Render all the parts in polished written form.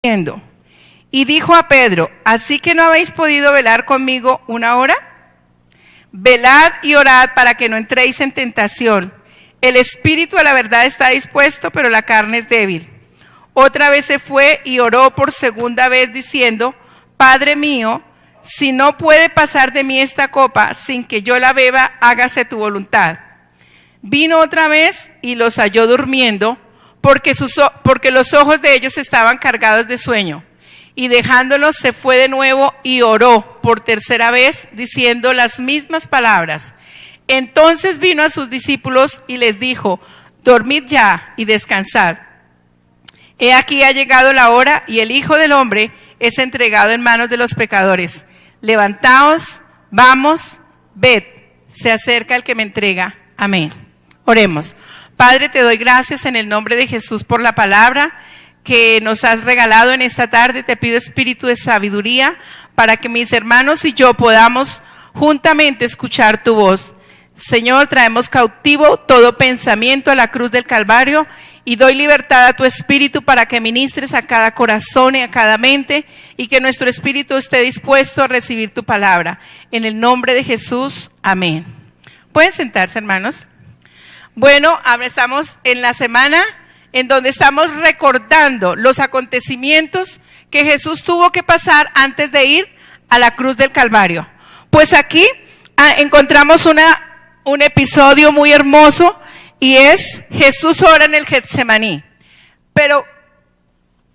Y dijo a Pedro: ¿así que no habéis podido velar conmigo una hora? Velad y orad para que no entréis en tentación. El espíritu a la verdad está dispuesto, pero la carne es débil. Otra vez se fue y oró por segunda vez diciendo: Padre mío, si no puede pasar de mí esta copa sin que yo la beba, hágase tu voluntad. Vino otra vez y los halló durmiendo, porque los ojos de ellos estaban cargados de sueño. Y dejándolos se fue de nuevo y oró por tercera vez, diciendo las mismas palabras. Entonces vino a sus discípulos y les dijo: dormid ya y descansad. He aquí ha llegado la hora y el Hijo del Hombre es entregado en manos de los pecadores. Levantaos, vamos, ved, se acerca el que me entrega. Amén. Oremos. Padre, te doy gracias en el nombre de Jesús por la palabra que nos has regalado en esta tarde. Te pido espíritu de sabiduría para que mis hermanos y yo podamos juntamente escuchar tu voz. Señor, traemos cautivo todo pensamiento a la cruz del Calvario y doy libertad a tu espíritu para que ministres a cada corazón y a cada mente y que nuestro espíritu esté dispuesto a recibir tu palabra. En el nombre de Jesús, amén. ¿Pueden sentarse, hermanos? Bueno, ahora estamos en la semana en donde estamos recordando los acontecimientos que Jesús tuvo que pasar antes de ir a la cruz del Calvario. Pues aquí encontramos un episodio muy hermoso y es Jesús ora en el Getsemaní. Pero,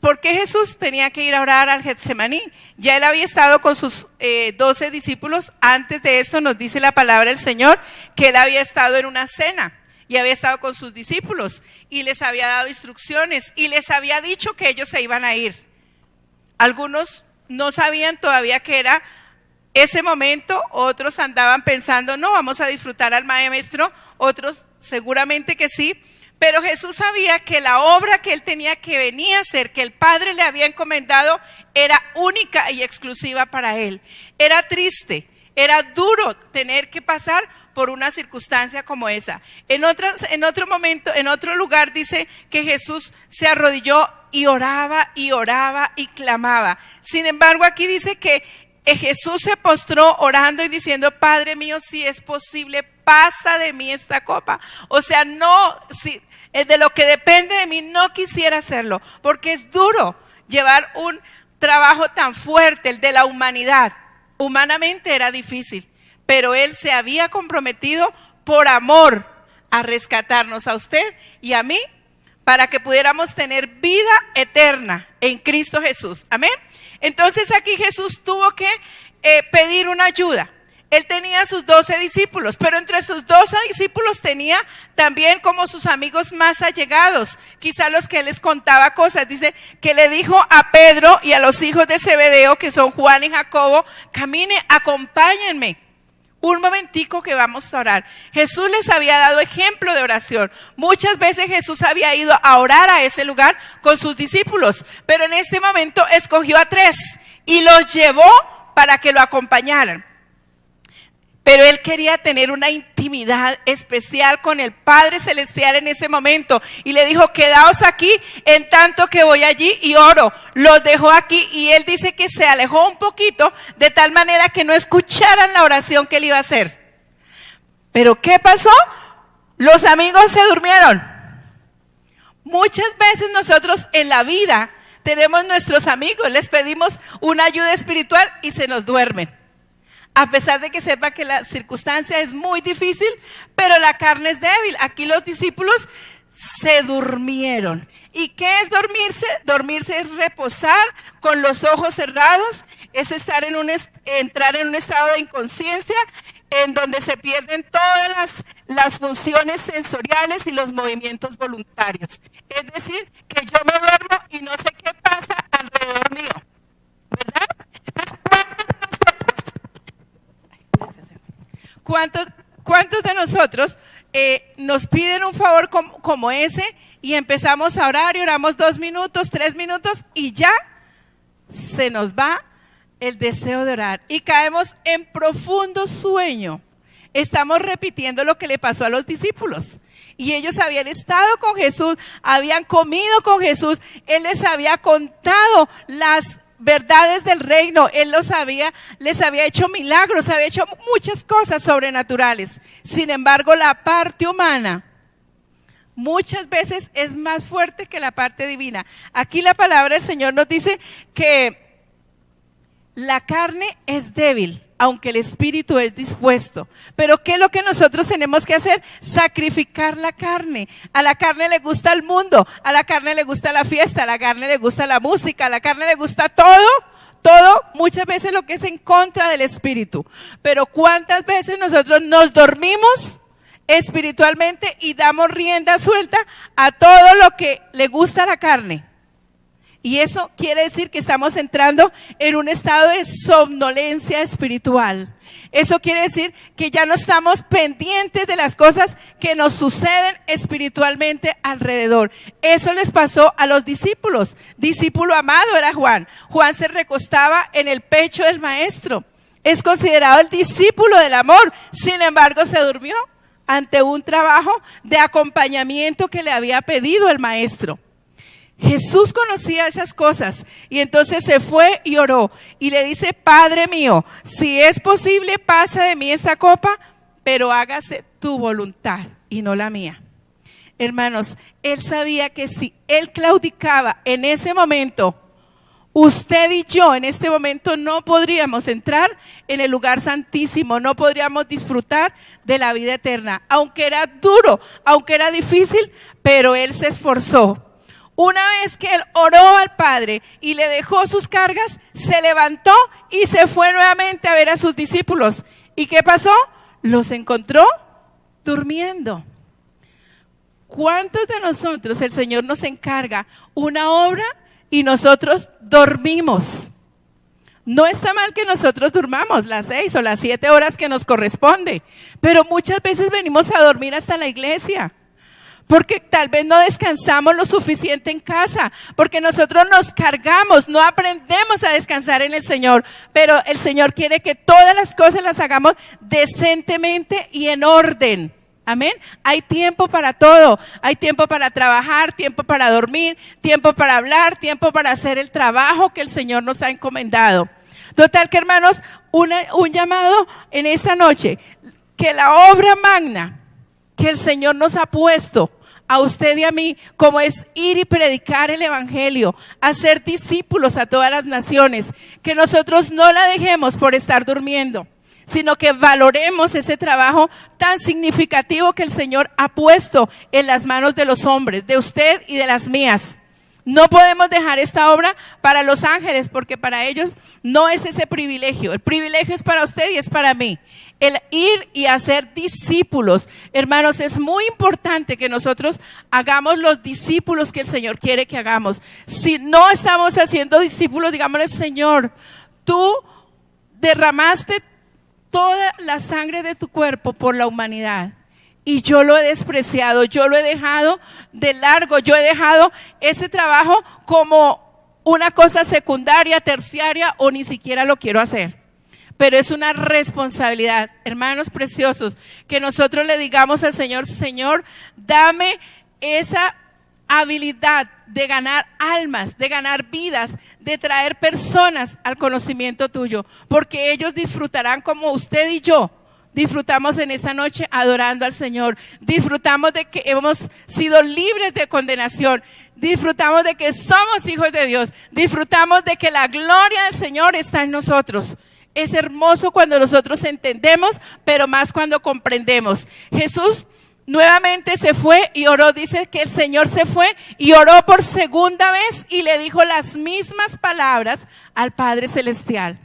¿por qué Jesús tenía que ir a orar al Getsemaní? Ya él había estado con sus 12 discípulos. Antes de esto nos dice la palabra del Señor que él había estado en una cena y había estado con sus discípulos y les había dado instrucciones y les había dicho que ellos se iban a ir. Algunos no sabían todavía que era ese momento, otros andaban pensando: no, vamos a disfrutar al maestro, otros seguramente que sí, pero Jesús sabía que la obra que él tenía que venir a hacer, que el Padre le había encomendado, era única y exclusiva para él. Era triste, era duro tener que pasar por una circunstancia como esa. En otro momento, en otro lugar dice que Jesús se arrodilló y oraba y clamaba. Sin embargo, aquí dice que Jesús se postró orando y diciendo: Padre mío, si es posible, pasa de mí esta copa. O sea, no, si de lo que depende de mí no quisiera hacerlo, porque es duro llevar un trabajo tan fuerte, el de la humanidad. Humanamente era difícil, pero él se había comprometido por amor a rescatarnos a usted y a mí para que pudiéramos tener vida eterna en Cristo Jesús. Amén. Entonces aquí Jesús tuvo que pedir una ayuda. Él tenía a sus 12 discípulos, pero entre sus 12 discípulos tenía también como sus amigos más allegados, quizá los que él les contaba cosas. Dice que le dijo a Pedro y a los hijos de Zebedeo, que son Juan y Jacobo: camine, acompáñenme un momentico que vamos a orar. Jesús les había dado ejemplo de oración. Muchas veces Jesús había ido a orar a ese lugar con sus discípulos, pero en este momento escogió a 3 y los llevó para que lo acompañaran. Pero él quería tener una intimidad especial con el Padre Celestial en ese momento. Y le dijo: quedaos aquí en tanto que voy allí y oro. Los dejó aquí y él dice que se alejó un poquito de tal manera que no escucharan la oración que él iba a hacer. Pero ¿qué pasó? Los amigos se durmieron. Muchas veces nosotros en la vida tenemos nuestros amigos, les pedimos una ayuda espiritual y se nos duermen. A pesar de que sepa que la circunstancia es muy difícil, pero la carne es débil. Aquí los discípulos se durmieron. ¿Y qué es dormirse? Dormirse es reposar con los ojos cerrados, es entrar en un estado de inconsciencia en donde se pierden todas las funciones sensoriales y los movimientos voluntarios. Es decir, que yo me duermo y no sé qué pasa alrededor mío, ¿verdad? Entonces, ¿cuántos de nosotros nos piden un favor como ese y empezamos a orar y oramos 2 minutos, 3 minutos y ya se nos va el deseo de orar y caemos en profundo sueño, Estamos repitiendo lo que le pasó a los discípulos. Y ellos habían estado con Jesús, habían comido con Jesús, Él les había contado las verdades del reino, Él les había hecho milagros, había hecho muchas cosas sobrenaturales. Sin embargo, la parte humana muchas veces es más fuerte que la parte divina. Aquí la palabra del Señor nos dice que la carne es débil, aunque el espíritu es dispuesto. Pero ¿qué es lo que nosotros tenemos que hacer? Sacrificar la carne. A la carne le gusta el mundo, a la carne le gusta la fiesta, a la carne le gusta la música, a la carne le gusta todo, muchas veces lo que es en contra del espíritu. Pero ¿cuántas veces nosotros nos dormimos espiritualmente y damos rienda suelta a todo lo que le gusta a la carne? Y eso quiere decir que estamos entrando en un estado de somnolencia espiritual. Eso quiere decir que ya no estamos pendientes de las cosas que nos suceden espiritualmente alrededor. Eso les pasó a los discípulos. Discípulo amado era Juan. Juan se recostaba en el pecho del maestro. Es considerado el discípulo del amor. Sin embargo, se durmió ante un trabajo de acompañamiento que le había pedido el maestro. Jesús conocía esas cosas y entonces se fue y oró y le dice: Padre mío, si es posible, pasa de mí esta copa, pero hágase tu voluntad y no la mía. Hermanos, él sabía que si él claudicaba en ese momento, usted y yo en este momento no podríamos entrar en el lugar santísimo, no podríamos disfrutar de la vida eterna, aunque era duro, aunque era difícil, pero él se esforzó. Una vez que él oró al Padre y le dejó sus cargas, se levantó y se fue nuevamente a ver a sus discípulos. ¿Y qué pasó? Los encontró durmiendo. ¿Cuántos de nosotros el Señor nos encarga una obra y nosotros dormimos? No está mal que nosotros durmamos las 6 o las 7 horas que nos corresponde, pero muchas veces venimos a dormir hasta la iglesia. Porque tal vez no descansamos lo suficiente en casa, porque nosotros nos cargamos, no aprendemos a descansar en el Señor, pero el Señor quiere que todas las cosas las hagamos decentemente y en orden. Amén. Hay tiempo para todo, hay tiempo para trabajar, tiempo para dormir, tiempo para hablar, tiempo para hacer el trabajo que el Señor nos ha encomendado. Total que, hermanos, un llamado en esta noche, que la obra magna que el Señor nos ha puesto a usted y a mí, como es ir y predicar el evangelio, hacer discípulos a todas las naciones, que nosotros no la dejemos por estar durmiendo, sino que valoremos ese trabajo tan significativo que el Señor ha puesto en las manos de los hombres, de usted y de las mías. No podemos dejar esta obra para los ángeles, porque para ellos no es ese privilegio. El privilegio es para usted y es para mí. El ir y hacer discípulos. Hermanos, es muy importante que nosotros hagamos los discípulos que el Señor quiere que hagamos. Si no estamos haciendo discípulos, digámosle: Señor, tú derramaste toda la sangre de tu cuerpo por la humanidad. Y yo lo he despreciado, yo lo he dejado de largo, yo he dejado ese trabajo como una cosa secundaria, terciaria, o ni siquiera lo quiero hacer. Pero es una responsabilidad, hermanos preciosos, que nosotros le digamos al Señor: Señor, dame esa habilidad de ganar almas, de ganar vidas, de traer personas al conocimiento tuyo, porque ellos disfrutarán como usted y yo disfrutamos en esta noche adorando al Señor. Disfrutamos de que hemos sido libres de condenación. Disfrutamos de que somos hijos de Dios. Disfrutamos de que la gloria del Señor está en nosotros. Es hermoso cuando nosotros entendemos, pero más cuando comprendemos. Jesús nuevamente se fue y oró. Dice que el Señor se fue y oró por segunda vez y le dijo las mismas palabras al Padre Celestial.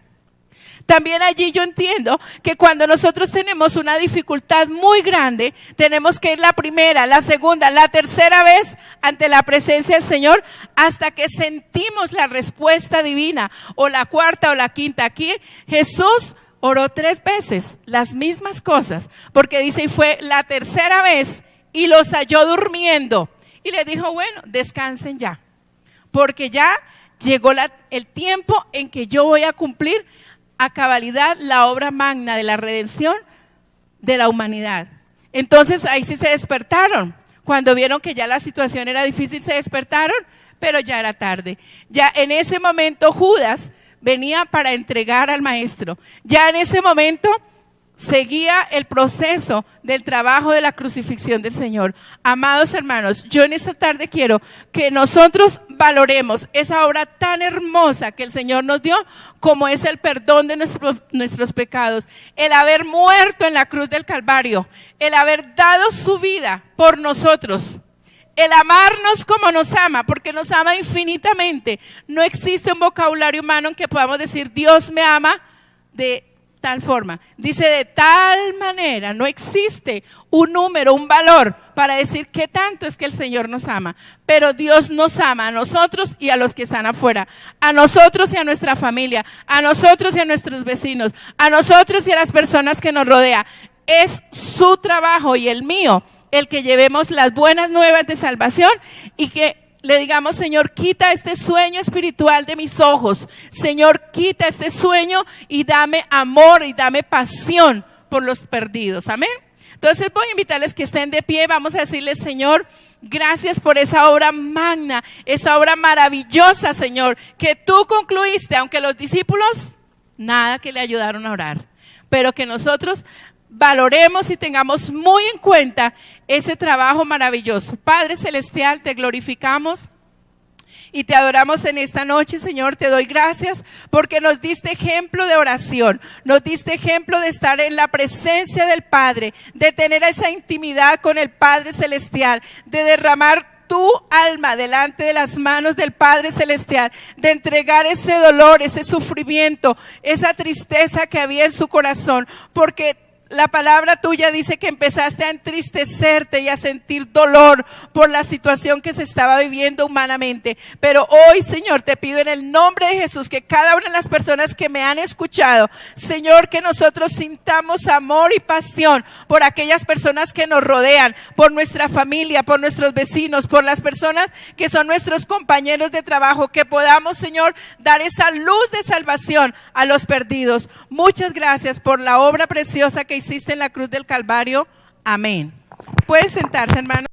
También allí yo entiendo que cuando nosotros tenemos una dificultad muy grande, tenemos que ir la primera, la segunda, la tercera vez ante la presencia del Señor hasta que sentimos la respuesta divina, o la cuarta o la quinta. Aquí Jesús oró 3 veces las mismas cosas, porque dice: y fue la tercera vez y los halló durmiendo. Y le dijo: bueno, descansen ya, porque ya llegó el tiempo en que yo voy a cumplir a cabalidad la obra magna de la redención de la humanidad. Entonces ahí sí se despertaron. Cuando vieron que ya la situación era difícil, se despertaron, pero ya era tarde. Ya en ese momento Judas venía para entregar al maestro. Ya en ese momento seguía el proceso del trabajo de la crucifixión del Señor. Amados hermanos, yo en esta tarde quiero que nosotros valoremos esa obra tan hermosa que el Señor nos dio, como es el perdón de nuestros pecados, el haber muerto en la cruz del Calvario, el haber dado su vida por nosotros, el amarnos como nos ama, porque nos ama infinitamente. No existe un vocabulario humano en que podamos decir Dios me ama de tal forma. Dice de tal manera. No existe un número, un valor para decir qué tanto es que el Señor nos ama. Pero Dios nos ama a nosotros y a los que están afuera, a nosotros y a nuestra familia, a nosotros y a nuestros vecinos, a nosotros y a las personas que nos rodean. Es su trabajo y el mío el que llevemos las buenas nuevas de salvación y que le digamos, Señor, quita este sueño espiritual de mis ojos. Señor, quita este sueño y dame amor y dame pasión por los perdidos. Amén. Entonces voy a invitarles que estén de pie. Vamos a decirles, Señor, gracias por esa obra magna, esa obra maravillosa, Señor, que tú concluiste, aunque los discípulos nada que le ayudaron a orar, pero que nosotros valoremos y tengamos muy en cuenta ese trabajo maravilloso. Padre Celestial, te glorificamos y te adoramos en esta noche, Señor. Te doy gracias porque nos diste ejemplo de oración, nos diste ejemplo de estar en la presencia del Padre, de tener esa intimidad con el Padre Celestial, de derramar tu alma delante de las manos del Padre Celestial, de entregar ese dolor, ese sufrimiento, esa tristeza que había en su corazón, porque la palabra tuya dice que empezaste a entristecerte y a sentir dolor por la situación que se estaba viviendo humanamente. Pero hoy, Señor, te pido en el nombre de Jesús que cada una de las personas que me han escuchado, Señor, que nosotros sintamos amor y pasión por aquellas personas que nos rodean, por nuestra familia, por nuestros vecinos, por las personas que son nuestros compañeros de trabajo, que podamos, Señor, dar esa luz de salvación a los perdidos. Muchas gracias por la obra preciosa que hiciste en la cruz del Calvario. Amén. Pueden sentarse, hermanos.